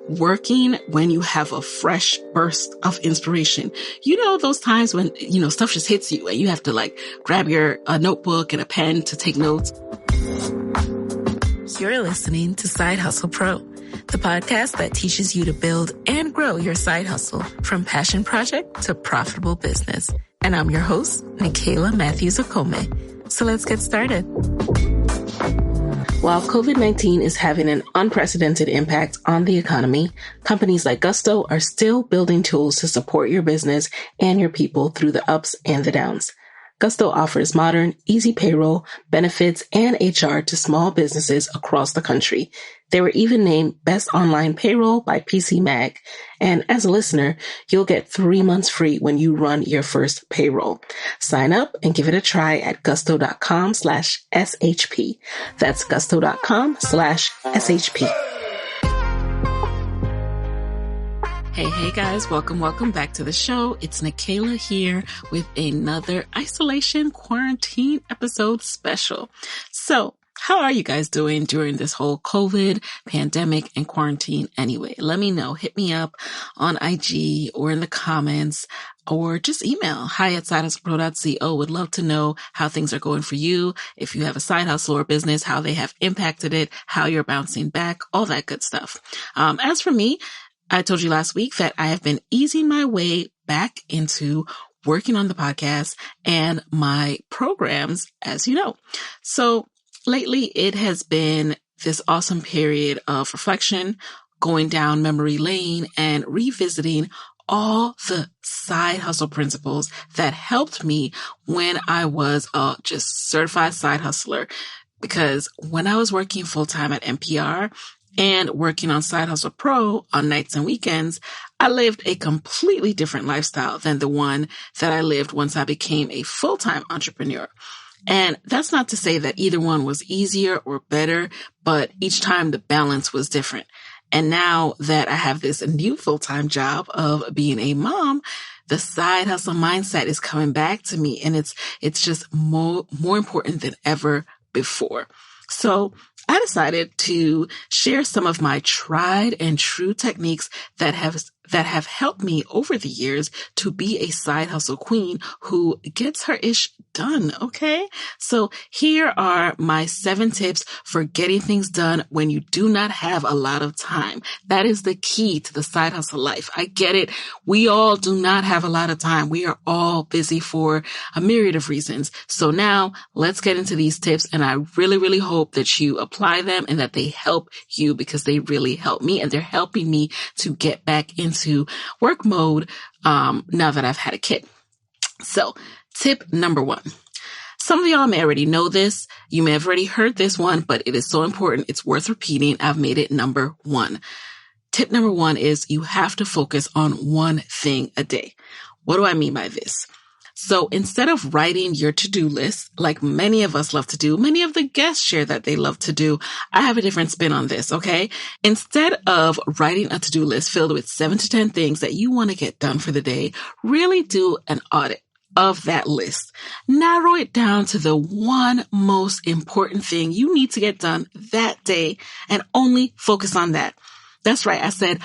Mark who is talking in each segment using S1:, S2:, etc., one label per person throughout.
S1: Working when you have a fresh burst of inspiration. You know, those times when, stuff just hits you and you have to grab your notebook and a pen to take notes. You're listening to Side Hustle Pro, the podcast that teaches you to build and grow your side hustle from passion project to profitable business. And I'm your host, Nicaila Matthews-Okome. So let's get started. While COVID-19 is having an unprecedented impact on the economy, companies like Gusto are still building tools to support your business and your people through the ups and the downs. Gusto offers modern, easy payroll, benefits, and HR to small businesses across the country. They were even named Best Online Payroll by PC Mag. And as a listener, you'll get 3 months free when you run your first payroll. Sign up and give it a try at gusto.com/SHP. That's gusto.com/SHP. Hey guys, welcome back to the show. It's Nicaila here with another isolation quarantine episode special. So, how are you guys doing during this whole COVID pandemic and quarantine anyway? Let me know. Hit me up on IG or in the comments or just email hi@sidehustlepro.co. Would love to know how things are going for you. If you have a side hustle or business, how they have impacted it, how you're bouncing back, all that good stuff. As for me, I told you last week that I have been easing my way back into working on the podcast and my programs, as you know. So lately it has been this awesome period of reflection, going down memory lane and revisiting all the side hustle principles that helped me when I was a just certified side hustler. Because when I was working full time at NPR, and working on Side Hustle Pro on nights and weekends, I lived a completely different lifestyle than the one that I lived once I became a full-time entrepreneur. And that's not to say that either one was easier or better, but each time the balance was different. And now that I have this new full-time job of being a mom, the side hustle mindset is coming back to me, and it's just more important than ever before. So I decided to share some of my tried and true techniques that have helped me over the years to be a side hustle queen who gets her ish done. Okay. So here are my 7 tips for getting things done when you do not have a lot of time. That is the key to the side hustle life. I get it. We all do not have a lot of time. We are all busy for a myriad of reasons. So now let's get into these tips. And I really, really hope that you apply them and that they help you, because they really help me and they're helping me to get back into work mode now that I've had a kid. So tip number 1. Some of y'all may already know this. You may have already heard this one, but it is so important. It's worth repeating. I've made it number 1. Tip number 1 is you have to focus on one thing a day. What do I mean by this? So instead of writing your to-do list, like many of us love to do, many of the guests share that they love to do, I have a different spin on this, okay? Instead of writing a to-do list filled with 7 to 10 things that you want to get done for the day, really do an audit of that list. Narrow it down to the one most important thing you need to get done that day and only focus on that. That's right. I said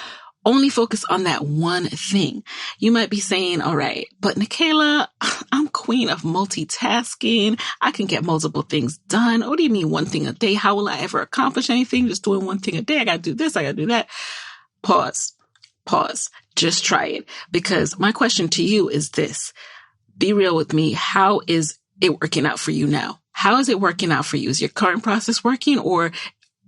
S1: only focus on that one thing. You might be saying, all right, but Nicaila, I'm queen of multitasking. I can get multiple things done. What do you mean one thing a day? How will I ever accomplish anything just doing one thing a day? I got to do this. I got to do that. Pause. Just try it. Because my question to you is this. Be real with me. How is it working out for you now? How is it working out for you? Is your current process working, or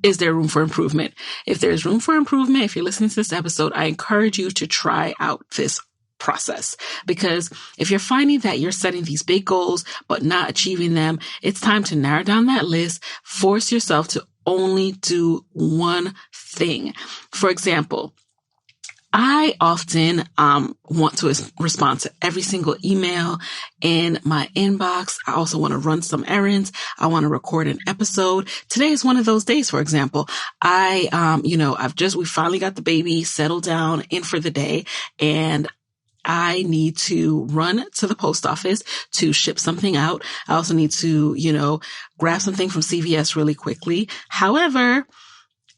S1: is there room for improvement? If there's room for improvement, if you're listening to this episode, I encourage you to try out this process, because if you're finding that you're setting these big goals but not achieving them, it's time to narrow down that list. Force yourself to only do one thing. For example, I often want to respond to every single email in my inbox. I also want to run some errands. I want to record an episode. Today is one of those days, for example. We finally got the baby settled down in for the day, and I need to run to the post office to ship something out. I also need to, grab something from CVS really quickly. However,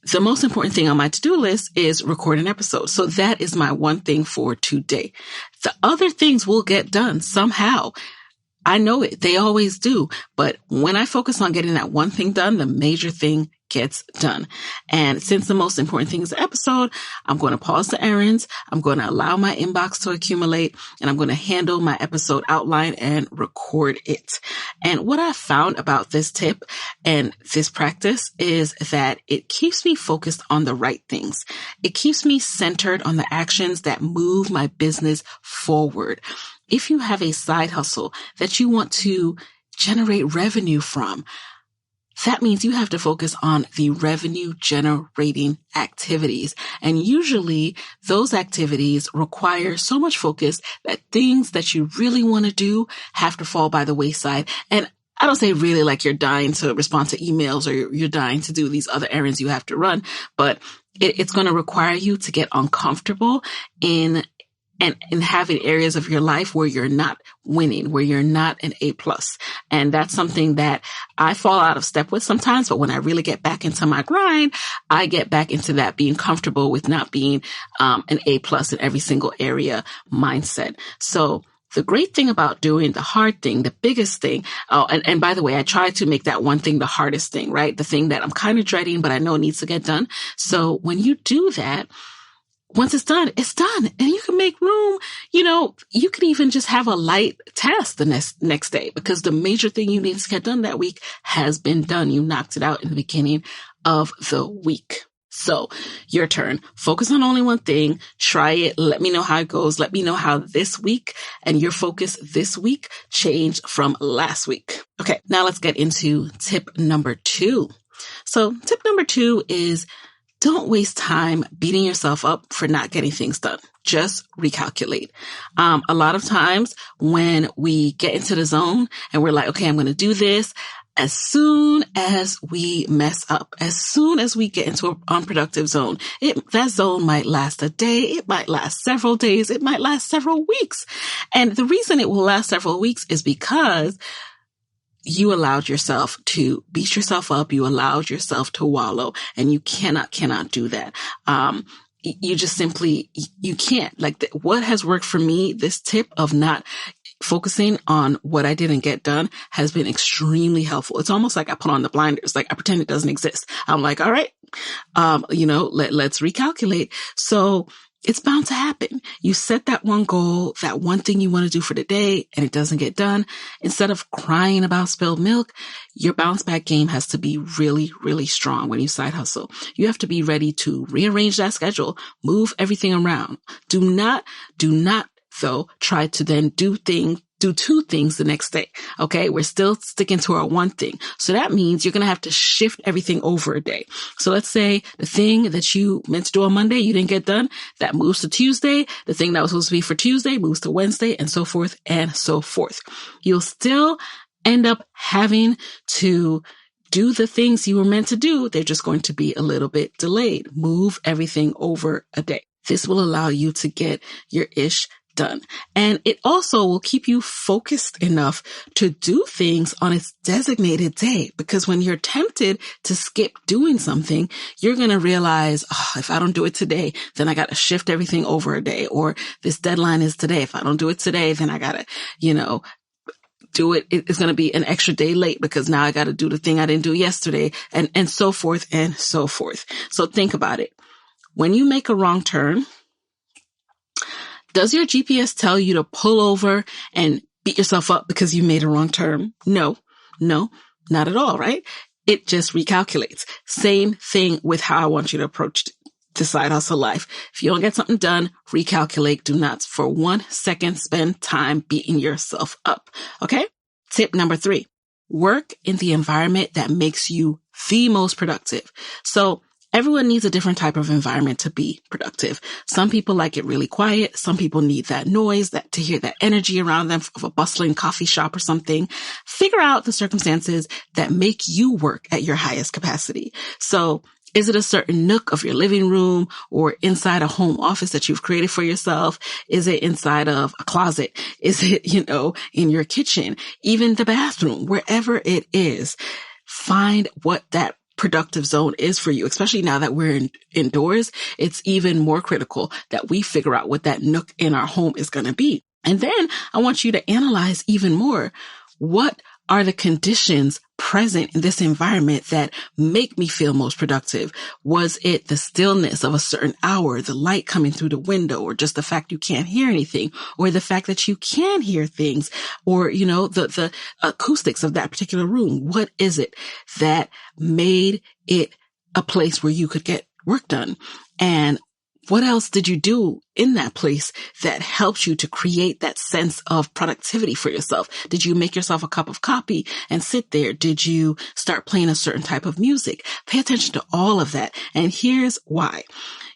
S1: the most important thing on my to-do list is record an episode. So that is my one thing for today. The other things will get done somehow. I know it. They always do. But when I focus on getting that one thing done, the major thing gets done. And since the most important thing is the episode, I'm going to pause the errands. I'm going to allow my inbox to accumulate, and I'm going to handle my episode outline and record it. And what I found about this tip and this practice is that it keeps me focused on the right things. It keeps me centered on the actions that move my business forward. If you have a side hustle that you want to generate revenue from, that means you have to focus on the revenue generating activities. And usually those activities require so much focus that things that you really want to do have to fall by the wayside. And I don't say really like you're dying to respond to emails or you're dying to do these other errands you have to run, but it's going to require you to get uncomfortable in having areas of your life where you're not winning, where you're not an A+. And that's something that I fall out of step with sometimes. But when I really get back into my grind, I get back into that being comfortable with not being an A+ in every single area mindset. So the great thing about doing the hard thing, the biggest thing, and by the way, I try to make that one thing the hardest thing, right? The thing that I'm kind of dreading, but I know needs to get done. So when you do that, once it's done, it's done. And you can make room. You could even just have a light task the next day, because the major thing you need to get done that week has been done. You knocked it out in the beginning of the week. So your turn. Focus on only one thing. Try it. Let me know how it goes. Let me know how this week and your focus this week changed from last week. Okay, now let's get into tip number 2. So tip number 2 is, don't waste time beating yourself up for not getting things done. Just recalculate. A lot of times when we get into the zone and we're like, okay, I'm going to do this, as soon as we mess up, as soon as we get into an unproductive zone, that zone might last a day. It might last several days. It might last several weeks. And the reason it will last several weeks is because you allowed yourself to beat yourself up. You allowed yourself to wallow, and you cannot do that. You just simply, you can't. What has worked for me, this tip of not focusing on what I didn't get done, has been extremely helpful. It's almost like I put on the blinders, like I pretend it doesn't exist. I'm like, all right, let's recalculate. So it's bound to happen. You set that one goal, that one thing you want to do for the day, and it doesn't get done. Instead of crying about spilled milk, your bounce back game has to be really, really strong when you side hustle. You have to be ready to rearrange that schedule, move everything around. Do not though try to then do 2 things the next day. Okay. We're still sticking to our one thing. So that means you're going to have to shift everything over a day. So let's say the thing that you meant to do on Monday, you didn't get done, that moves to Tuesday. The thing that was supposed to be for Tuesday moves to Wednesday, and so forth and so forth. You'll still end up having to do the things you were meant to do. They're just going to be a little bit delayed. Move everything over a day. This will allow you to get your ish done. And it also will keep you focused enough to do things on its designated day. Because when you're tempted to skip doing something, you're going to realize, if I don't do it today, then I got to shift everything over a day. Or this deadline is today. If I don't do it today, then I got to, do it. It's going to be an extra day late because now I got to do the thing I didn't do yesterday, and so forth and so forth. So think about it. When you make a wrong turn, does your GPS tell you to pull over and beat yourself up because you made a wrong turn? No, not at all, right? It just recalculates. Same thing with how I want you to approach the side hustle life. If you don't get something done, recalculate. Do not for 1 second spend time beating yourself up. Okay? Tip number 3, work in the environment that makes you the most productive. So everyone needs a different type of environment to be productive. Some people like it really quiet. Some people need that noise, to hear that energy around them of a bustling coffee shop or something. Figure out the circumstances that make you work at your highest capacity. So is it a certain nook of your living room or inside a home office that you've created for yourself? Is it inside of a closet? Is it, in your kitchen, even the bathroom, wherever it is? Find what that productive zone is for you, especially now that we're indoors. It's even more critical that we figure out what that nook in our home is going to be. And then I want you to analyze even more. What are the conditions present in this environment that make me feel most productive? Was it the stillness of a certain hour, the light coming through the window, or just the fact you can't hear anything, or the fact that you can hear things, or, the acoustics of that particular room? What is it that made it a place where you could get work done? And what else did you do in that place that helped you to create that sense of productivity for yourself? Did you make yourself a cup of coffee and sit there? Did you start playing a certain type of music? Pay attention to all of that. And here's why.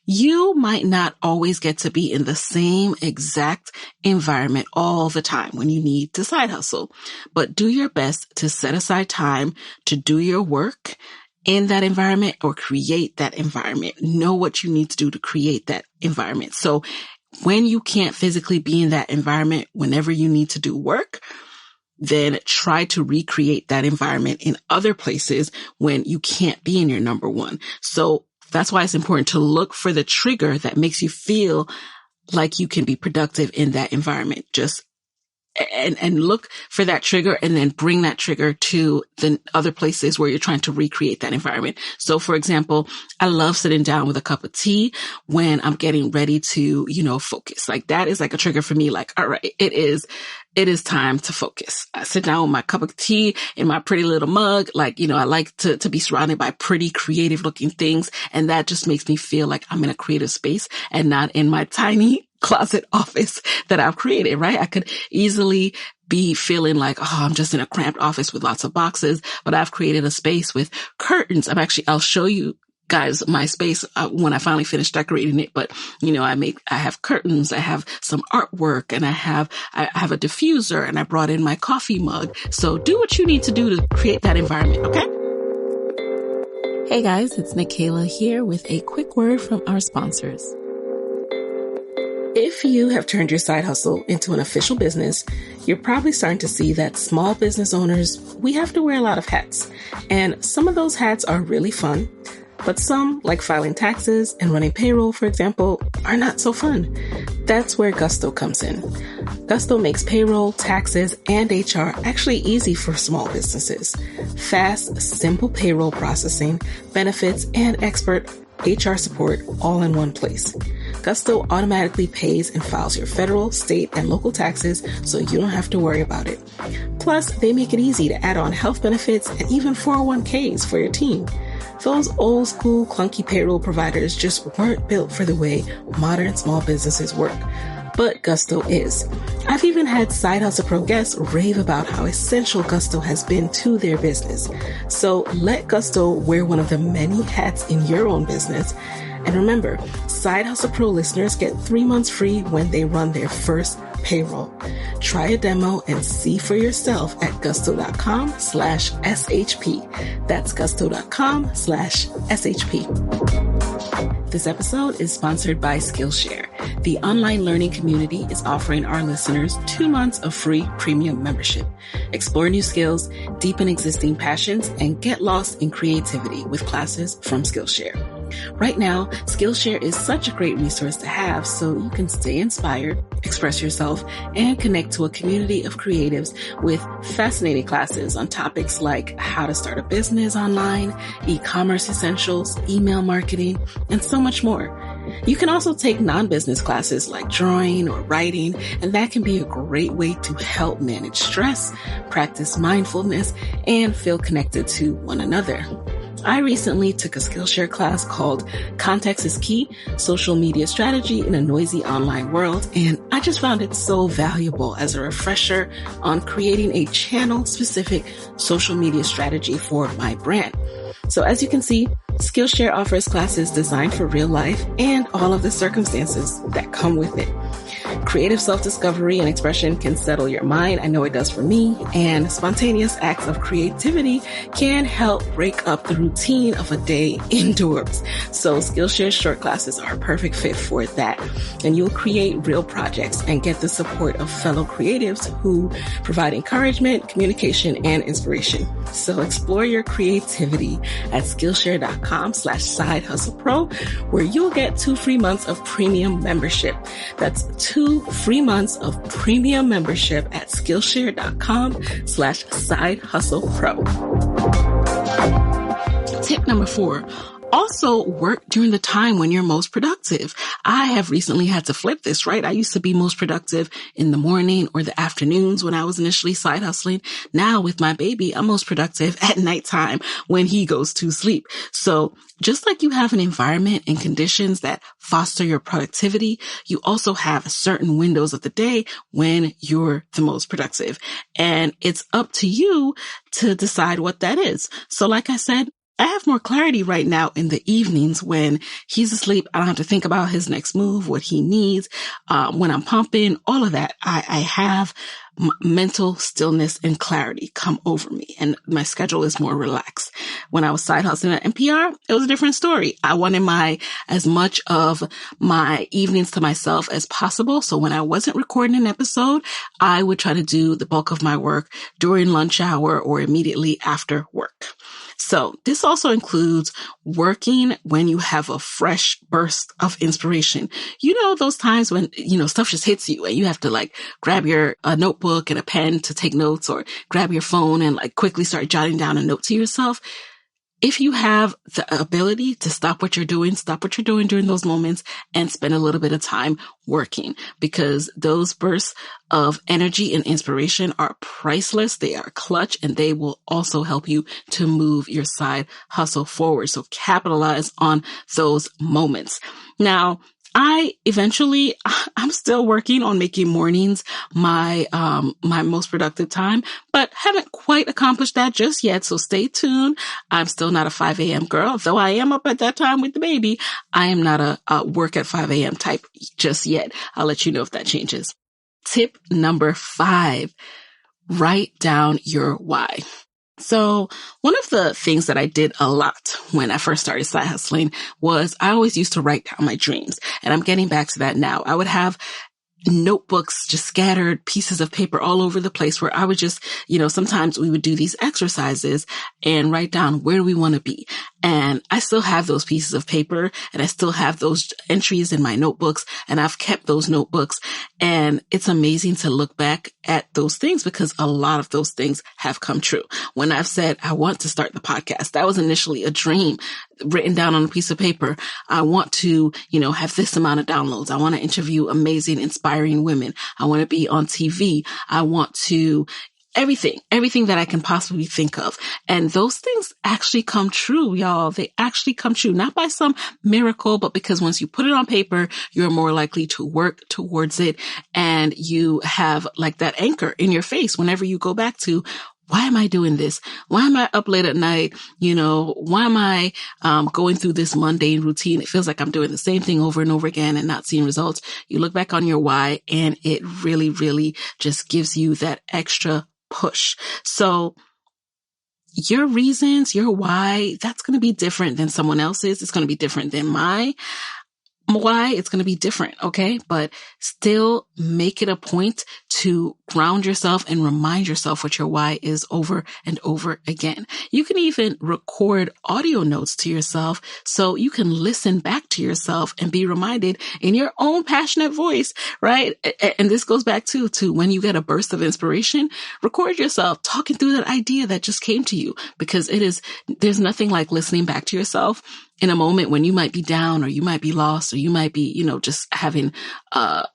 S1: You might not always get to be in the same exact environment all the time when you need to side hustle, but do your best to set aside time to do your work in that environment or create that environment. Know what you need to do to create that environment. So when you can't physically be in that environment, whenever you need to do work, then try to recreate that environment in other places when you can't be in your number one. So that's why it's important to look for the trigger that makes you feel like you can be productive in that environment. And look for that trigger and then bring that trigger to the other places where you're trying to recreate that environment. So for example, I love sitting down with a cup of tea when I'm getting ready to, focus. Like that is like a trigger for me. Like, all right, it is time to focus. I sit down with my cup of tea in my pretty little mug. Like, I like to be surrounded by pretty creative looking things. And that just makes me feel like I'm in a creative space and not in my tiny closet office that I've created, right? I could easily be feeling like, I'm just in a cramped office with lots of boxes, but I've created a space with curtains. I'll show you guys my space when I finally finish decorating it. But, I have curtains, I have some artwork, and I have a diffuser, and I brought in my coffee mug. So do what you need to do to create that environment. Okay. Hey guys, it's Nikayla here with a quick word from our sponsors. If you have turned your side hustle into an official business, you're probably starting to see that small business owners, we have to wear a lot of hats. And some of those hats are really fun, but some, like filing taxes and running payroll, for example, are not so fun. That's where Gusto comes in. Gusto makes payroll, taxes, and HR actually easy for small businesses. Fast, simple payroll processing, benefits, and expert HR support all in one place. Gusto automatically pays and files your federal, state, and local taxes so you don't have to worry about it. Plus, they make it easy to add on health benefits and even 401ks for your team. Those old school clunky payroll providers just weren't built for the way modern small businesses work. But Gusto is. I've even had Side Hustle Pro guests rave about how essential Gusto has been to their business. So let Gusto wear one of the many hats in your own business. And remember, Side Hustle Pro listeners get 3 months free when they run their first payroll. Try a demo and see for yourself at gusto.com/SHP. That's gusto.com/SHP. This episode is sponsored by Skillshare. The online learning community is offering our listeners 2 months of free premium membership. Explore new skills, deepen existing passions, and get lost in creativity with classes from Skillshare. Right now, Skillshare is such a great resource to have so you can stay inspired, express yourself, and connect to a community of creatives with fascinating classes on topics like how to start a business online, e-commerce essentials, email marketing, and so much more. You can also take non-business classes like drawing or writing, and that can be a great way to help manage stress, practice mindfulness, and feel connected to one another. I recently took a Skillshare class called Context is Key, Social Media Strategy in a Noisy Online World, and I just found it so valuable as a refresher on creating a channel-specific social media strategy for my brand. So as you can see, Skillshare offers classes designed for real life and all of the circumstances that come with it. Creative self-discovery and expression can settle your mind. I know it does for me. And spontaneous acts of creativity can help break up the routine of a day indoors. So Skillshare short classes are a perfect fit for that. And you'll create real projects and get the support of fellow creatives who provide encouragement, communication, and inspiration. So explore your creativity at Skillshare.com/sidehustlepro, where you'll get 2 free months of premium membership. That's 2 free months of premium membership at Skillshare.com/sidehustlepro. Tip number 4. Also work during the time when you're most productive. I have recently had to flip this, right? I used to be most productive in the morning or the afternoons when I was initially side hustling. Now with my baby, I'm most productive at nighttime when he goes to sleep. So just like you have an environment and conditions that foster your productivity, you also have certain windows of the day when you're the most productive. And it's up to you to decide what that is. So like I said, I have more clarity right now in the evenings when he's asleep. I don't have to think about his next move, what he needs, when I'm pumping, all of that. I have mental stillness and clarity come over me, and my schedule is more relaxed. When I was side hustling at NPR, it was a different story. I wanted as much of my evenings to myself as possible. So when I wasn't recording an episode, I would try to do the bulk of my work during lunch hour or immediately after work. So this also includes working when you have a fresh burst of inspiration. You know, those times when, stuff just hits you and you have to grab your notebook and a pen to take notes, or grab your phone and quickly start jotting down a note to yourself. If you have the ability to stop what you're doing during those moments and spend a little bit of time working, because those bursts of energy and inspiration are priceless. They are clutch, and they will also help you to move your side hustle forward. So capitalize on those moments. Now, I'm still working on making mornings my most productive time, but haven't quite accomplished that just yet. So stay tuned. I'm still not a 5 a.m. girl, though I am up at that time with the baby. I am not a work at 5 a.m. type just yet. I'll let you know if that changes. Tip number 5, write down your why. So one of the things that I did a lot when I first started side hustling was I always used to write down my dreams, and I'm getting back to that now. I would have notebooks, just scattered pieces of paper all over the place, where I would just, sometimes we would do these exercises and write down where we want to be. And I still have those pieces of paper, and I still have those entries in my notebooks, and I've kept those notebooks. And it's amazing to look back at those things, because a lot of those things have come true. When I've said, I want to start the podcast, that was initially a dream written down on a piece of paper. I want to, have this amount of downloads. I want to interview amazing, inspiring women. I want to be on TV. I want to everything that I can possibly think of. And those things actually come true, y'all. They actually come true, not by some miracle, but because once you put it on paper, you're more likely to work towards it. And you have that anchor in your face whenever you go back to, why am I doing this? Why am I up late at night? Why am I going through this mundane routine? It feels like I'm doing the same thing over and over again and not seeing results. You look back on your why, and it really, really just gives you that extra push. So your reasons, your why, that's going to be different than someone else's. It's going to be different than my why. It's going to be different. Okay. But still make it a point to ground yourself and remind yourself what your why is over and over again. You can even record audio notes to yourself so you can listen back to yourself and be reminded in your own passionate voice, right? And this goes back to when you get a burst of inspiration, record yourself talking through that idea that just came to you, because there's nothing like listening back to yourself in a moment when you might be down, or you might be lost, or you might be, just having a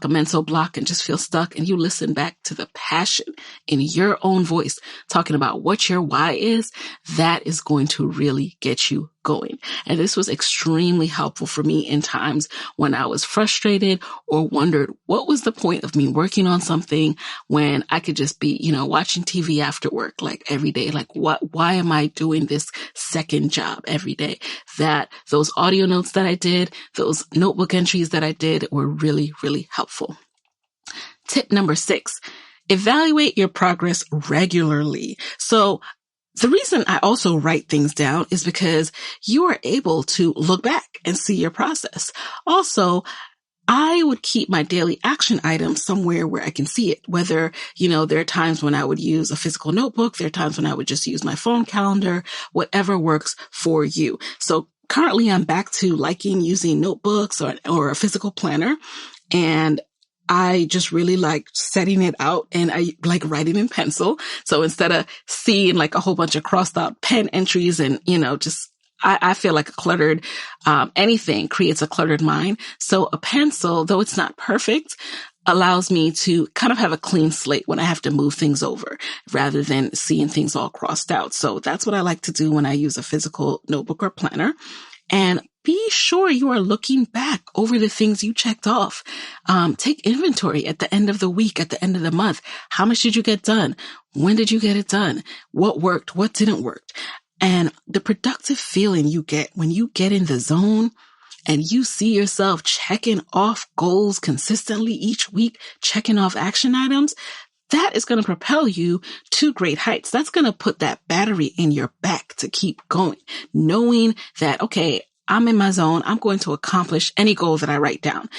S1: mental block, and just feel stuck. And you listen back to the passion in your own voice, talking about what your why is. That is going to really get you going. And this was extremely helpful for me in times when I was frustrated or wondered what was the point of me working on something when I could just be, watching TV after work, every day. Why am I doing this second job every day? That those audio notes that I did, those notebook entries that I did were really, really helpful. Tip number 6, evaluate your progress regularly. So the reason I also write things down is because you are able to look back and see your process. Also, I would keep my daily action items somewhere where I can see it, whether, there are times when I would use a physical notebook. There are times when I would just use my phone calendar, whatever works for you. So currently I'm back to liking using notebooks or a physical planner. And I just really like setting it out, and I like writing in pencil. So instead of seeing like a whole bunch of crossed out pen entries and, I feel like a cluttered, anything creates a cluttered mind. So a pencil, though it's not perfect, allows me to kind of have a clean slate when I have to move things over rather than seeing things all crossed out. So that's what I like to do when I use a physical notebook or planner. And be sure you are looking back over the things you checked off. Take inventory at the end of the week, at the end of the month. How much did you get done? When did you get it done? What worked? What didn't work? And the productive feeling you get when you get in the zone and you see yourself checking off goals consistently each week, checking off action items, that is going to propel you to great heights. That's going to put that battery in your back to keep going, knowing that, okay, I'm in my zone. I'm going to accomplish any goal that I write down.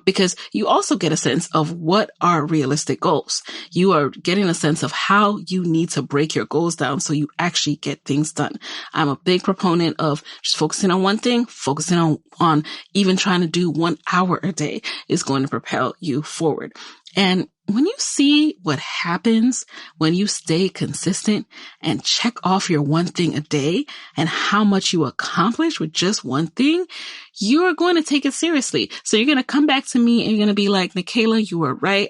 S1: Because you also get a sense of what are realistic goals. You are getting a sense of how you need to break your goals down so you actually get things done. I'm a big proponent of just focusing on one thing, focusing on even trying to do 1 hour a day is going to propel you forward. And when you see what happens when you stay consistent and check off your one thing a day and how much you accomplish with just one thing, you are going to take it seriously. So you're going to come back to me and you're going to be like, Nikayla, you were right.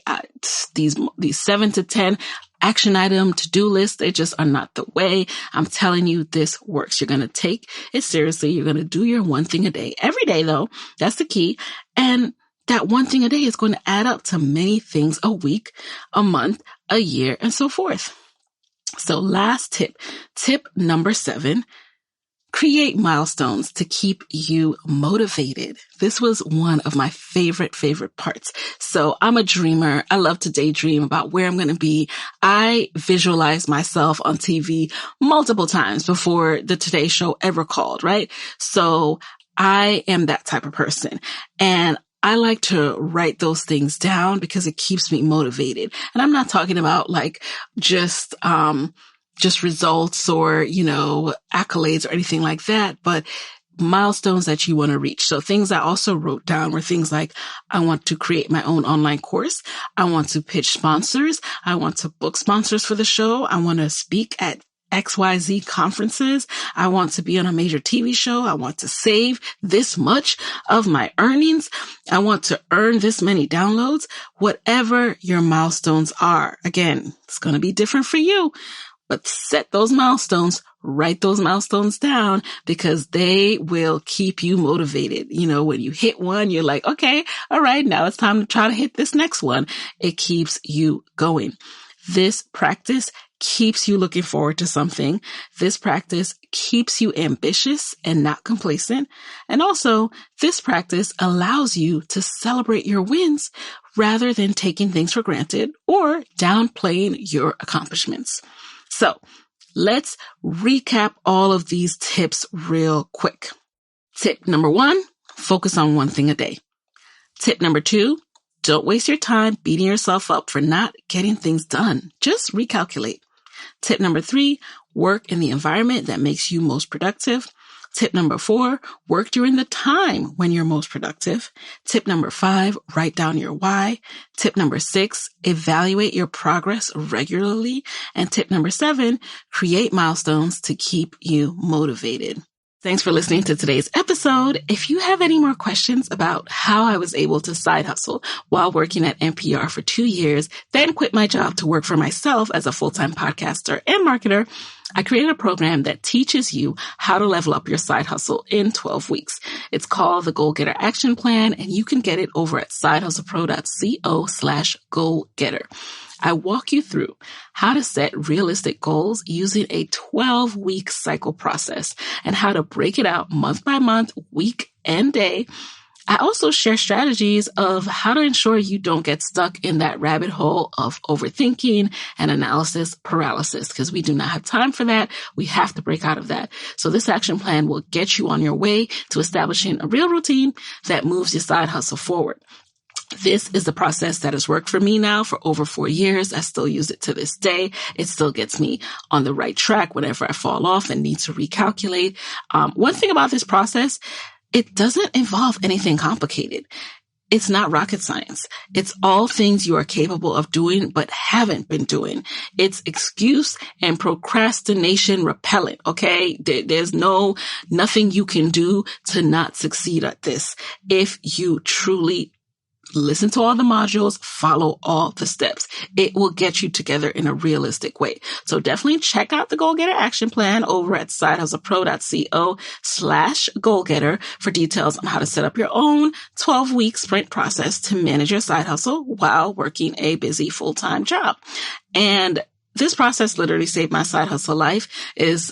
S1: These 7 to 10 action item to-do lists, they just are not the way. I'm telling you, this works. You're going to take it seriously. You're going to do your one thing a day every day, though. That's the key. And that one thing a day is going to add up to many things a week, a month, a year, and so forth. So last tip number 7, create milestones to keep you motivated. This was one of my favorite parts. So I'm a dreamer. I love to daydream about where I'm going to be. I visualize myself on TV multiple times before the Today Show ever called, right? So I am that type of person. And I like to write those things down because it keeps me motivated. And I'm not talking about like just results or, accolades or anything like that, but milestones that you want to reach. So things I also wrote down were things like, I want to create my own online course. I want to pitch sponsors. I want to book sponsors for the show. I want to speak at XYZ conferences. I want to be on a major TV show. I want to save this much of my earnings. I want to earn this many downloads. Whatever your milestones are. Again, it's going to be different for you, but set those milestones, write those milestones down because they will keep you motivated. When you hit one, you're like, okay, all right, now it's time to try to hit this next one. It keeps you going. This practice keeps you looking forward to something. This practice keeps you ambitious and not complacent. And also, this practice allows you to celebrate your wins rather than taking things for granted or downplaying your accomplishments. So let's recap all of these tips real quick. Tip number 1, focus on one thing a day. Tip number 2, don't waste your time beating yourself up for not getting things done. Just recalculate. Tip number 3, work in the environment that makes you most productive. Tip number 4, work during the time when you're most productive. Tip number 5, write down your why. Tip number 6, evaluate your progress regularly. And tip number 7, create milestones to keep you motivated. Thanks for listening to today's episode. If you have any more questions about how I was able to side hustle while working at NPR for 2 years, then quit my job to work for myself as a full-time podcaster and marketer, I created a program that teaches you how to level up your side hustle in 12 weeks. It's called the Goal Getter Action Plan, and you can get it over at sidehustlepro.co/goalgetter. I walk you through how to set realistic goals using a 12-week cycle process and how to break it out month by month, week and day, I also share strategies of how to ensure you don't get stuck in that rabbit hole of overthinking and analysis paralysis, because we do not have time for that. We have to break out of that. So this action plan will get you on your way to establishing a real routine that moves your side hustle forward. This is the process that has worked for me now for over 4 years. I still use it to this day. It still gets me on the right track whenever I fall off and need to recalculate. One thing about this process, it doesn't involve anything complicated. It's not rocket science. It's all things you are capable of doing but haven't been doing. It's excuse and procrastination repellent, okay? There's nothing you can do to not succeed at this if you truly listen to all the modules, follow all the steps. It will get you together in a realistic way. So definitely check out the Goal Getter action plan over at sidehustlepro.co/goalgetter for details on how to set up your own 12-week sprint process to manage your side hustle while working a busy full-time job. And this process literally saved my side hustle life, is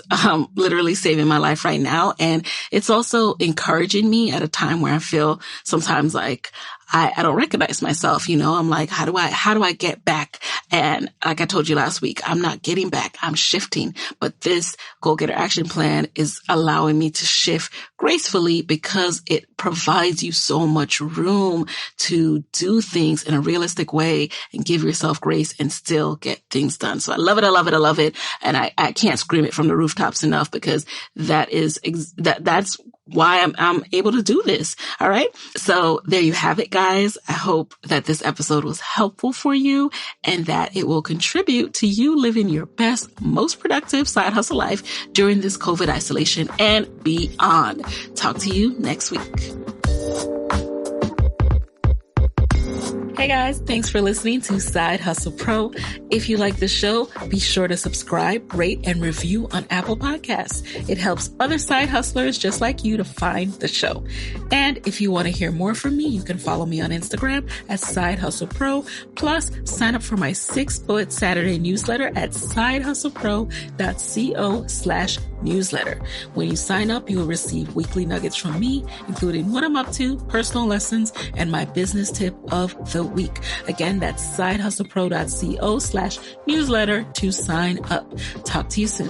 S1: literally saving my life right now. And it's also encouraging me at a time where I feel sometimes like I don't recognize myself. I'm like, how do I get back? And like I told you last week, I'm not getting back. I'm shifting. But this Goal Getter action plan is allowing me to shift gracefully because it provides you so much room to do things in a realistic way and give yourself grace and still get things done. So I love it. I love it. I love it. And I can't scream it from the rooftops enough, because that's why I'm able to do this. All right. So there you have it, guys. I hope that this episode was helpful for you and that it will contribute to you living your best, most productive side hustle life during this COVID isolation and beyond. Talk to you next week. Hey guys, thanks for listening to Side Hustle Pro. If you like the show, be sure to subscribe, rate, and review on Apple Podcasts. It helps other side hustlers just like you to find the show. And if you want to hear more from me, you can follow me on Instagram at Side Hustle Pro. Plus, sign up for my 6-Bullet Saturday newsletter at sidehustlepro.co/newsletter. When you sign up, you will receive weekly nuggets from me, including what I'm up to, personal lessons, and my business tip of the week. Again, that's sidehustlepro.co/newsletter to sign up. Talk to you soon.